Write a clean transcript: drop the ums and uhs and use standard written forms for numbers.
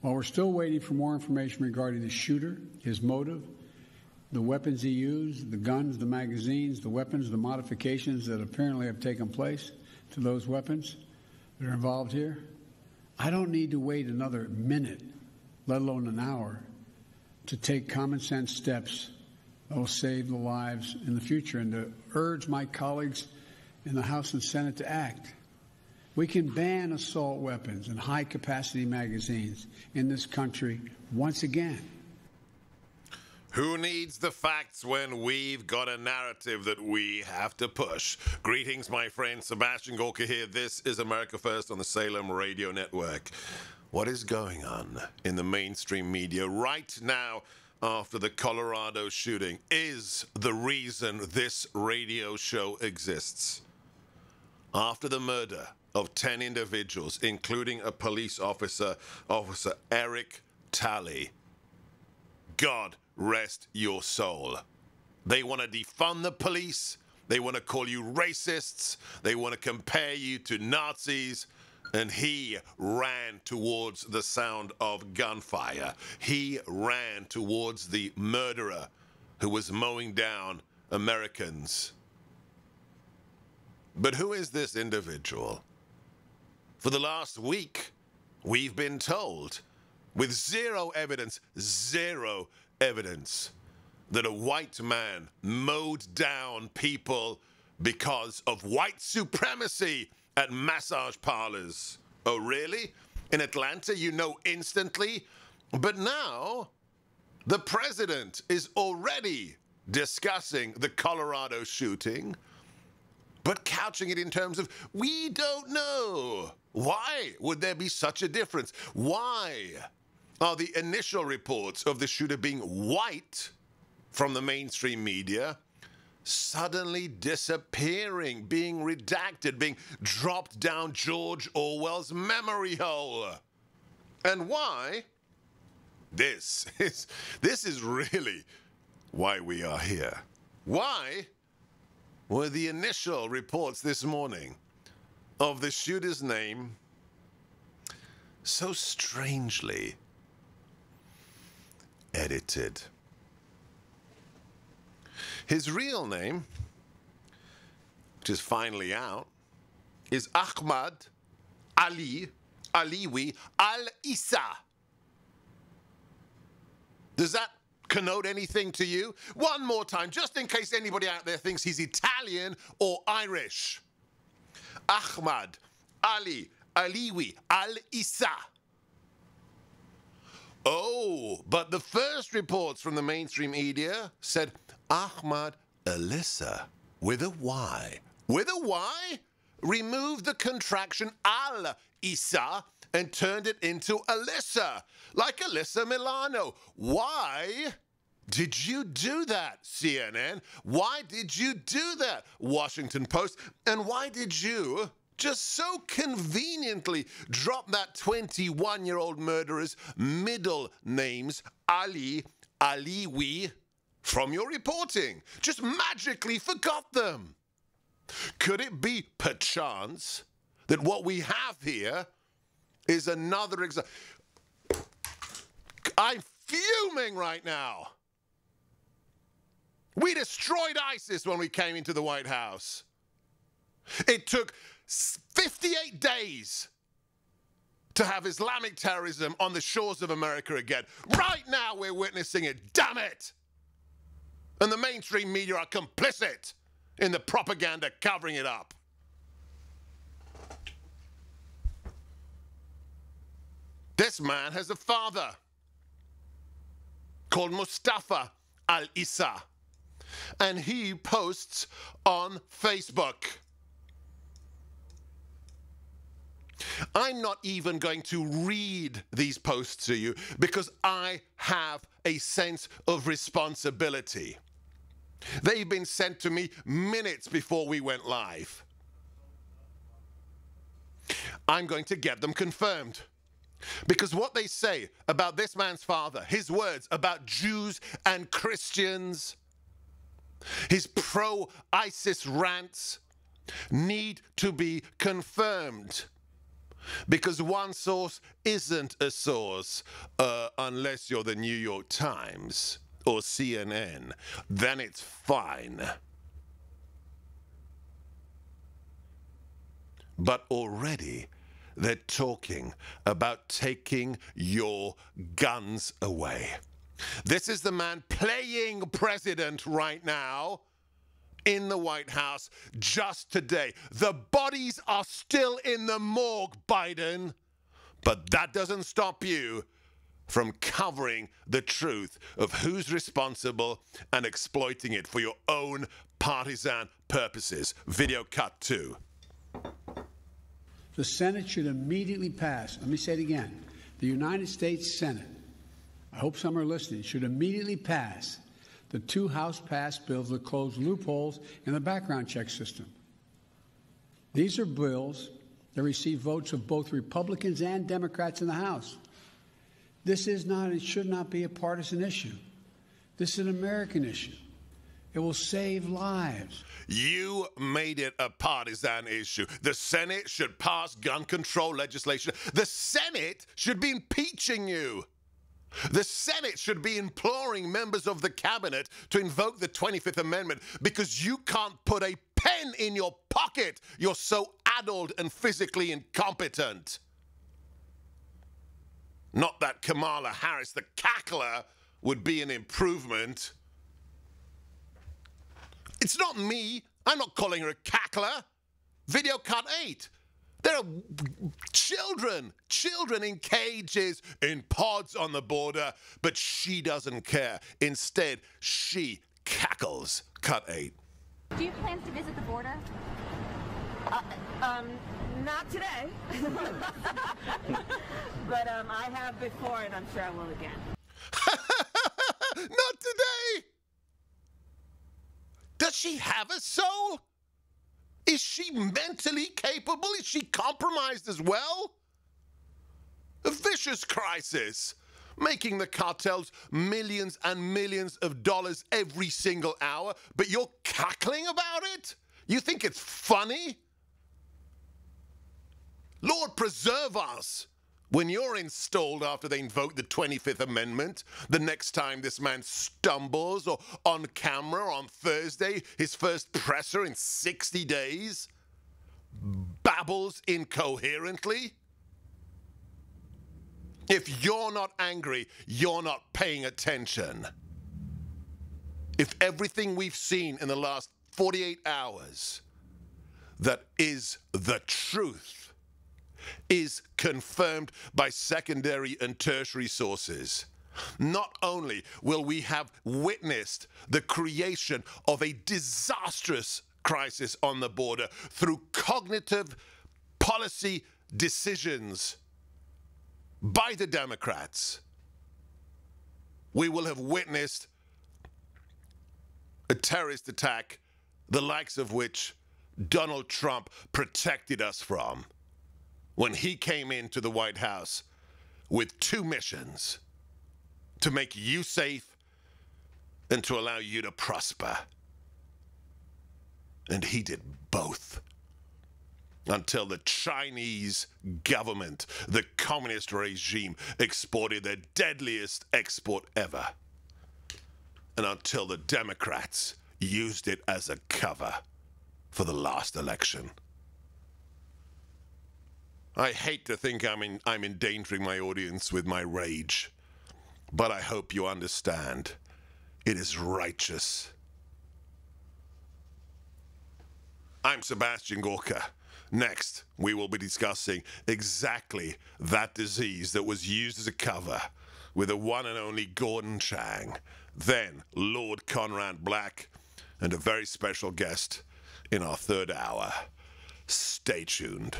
While we're still waiting for more information regarding the shooter, his motive, the weapons he used, the guns, the magazines, the weapons, the modifications that apparently have taken place to those weapons that are involved here, I don't need to wait another minute, let alone an hour, to take common sense steps that will save the lives in the future and to urge my colleagues in the House and Senate to act. We can ban assault weapons and high-capacity magazines in this country once again. Who needs the facts when we've got a narrative that we have to push? Greetings, my friend. Sebastian Gorka here. This is America First on the Salem Radio Network. What is going on in the mainstream media right now after the Colorado shooting is the reason this radio show exists. After the murder of 10 individuals, including a police officer, Officer Eric Talley, God rest your soul. They want to defund the police. They want to call you racists. They want to compare you to Nazis. And he ran towards the sound of gunfire. He ran towards the murderer who was mowing down Americans. But who is this individual? For the last week, we've been told, with zero evidence, that a white man mowed down people because of white supremacy at massage parlors. Oh, really? In Atlanta, you know instantly? But now, the president is already discussing the Colorado shooting, but couching it in terms of, we don't know. Why would there be such a difference? Why are the initial reports of the shooter being white from the mainstream media suddenly disappearing, being redacted, being dropped down George Orwell's memory hole? And why? This is really why we are here. Why were the initial reports this morning of the shooter's name so strangely edited? His real name, which is finally out, is Ahmad Al Aliwi Alissa. Does that connote anything to you? One more time, just in case anybody out there thinks he's Italian or Irish. Ahmad Al Aliwi Alissa. Oh, but the first reports from the mainstream media said Ahmad Alissa with a Y. With a Y? Removed the contraction Al-Issa and turned it into Alissa, like Alyssa Milano. Why did you do that, CNN? Why did you do that, Washington Post? And why did you just so conveniently drop that 21-year-old murderer's middle names, Ali, Aliwi, from your reporting? Just magically forgot them. Could it be, perchance, that what we have here is another example? I'm fuming right now. We destroyed ISIS when we came into the White House. It took 58 days to have Islamic terrorism on the shores of America again. Right now we're witnessing it, damn it! And the mainstream media are complicit in the propaganda covering it up. This man has a father called Mustafa Al-Issa, and he posts on Facebook. I'm not even going to read these posts to you because I have a sense of responsibility. They've been sent to me minutes before we went live. I'm going to get them confirmed. Because what they say about this man's father, his words about Jews and Christians, his pro-ISIS rants, need to be confirmed. Because one source isn't a source unless you're the New York Times or CNN. Then it's fine. But already they're talking about taking your guns away. This is the man playing president right now in the White House just today. The bodies are still in the morgue, Biden, but that doesn't stop you from covering the truth of who's responsible and exploiting it for your own partisan purposes. Video cut 2. The Senate should immediately pass. Let me say it again. The United States Senate, I hope some are listening, should immediately pass the 2 House-passed bills that close loopholes in the background check system. These are bills that receive votes of both Republicans and Democrats in the House. This is not and should not be a partisan issue. This is an American issue. It will save lives. You made it a partisan issue. The Senate should pass gun control legislation. The Senate should be impeaching you. The Senate should be imploring members of the cabinet to invoke the 25th Amendment because you can't put a pen in your pocket. You're so addled and physically incompetent. Not that Kamala Harris, the cackler, would be an improvement. It's not me. I'm not calling her a cackler. Video cut 8. There are children in cages, in pods on the border, but she doesn't care. Instead, she cackles. Cut 8. Do you plan to visit the border? Not today. But I have before, and I'm sure I will again. Not today! Does she have a soul? Is she mentally capable? Is she compromised as well? A vicious crisis, making the cartels millions and millions of dollars every single hour, but you're cackling about it? You think it's funny? Lord preserve us when you're installed after they invoke the 25th Amendment, the next time this man stumbles or on camera on Thursday, his first presser in 60 days, babbles incoherently. If you're not angry, you're not paying attention. If everything we've seen in the last 48 hours that is the truth is confirmed by secondary and tertiary sources, not only will we have witnessed the creation of a disastrous crisis on the border through cognitive policy decisions by the Democrats, we will have witnessed a terrorist attack, the likes of which Donald Trump protected us from when he came into the White House with 2 missions: to make you safe and to allow you to prosper. And he did both until the Chinese government, the communist regime, exported their deadliest export ever, and until the Democrats used it as a cover for the last election. I hate to think I'm endangering my audience with my rage, but I hope you understand. It is righteous. I'm Sebastian Gorka. Next, we will be discussing exactly that disease that was used as a cover with the one and only Gordon Chang, then Lord Conrad Black, and a very special guest in our 3rd hour. Stay tuned.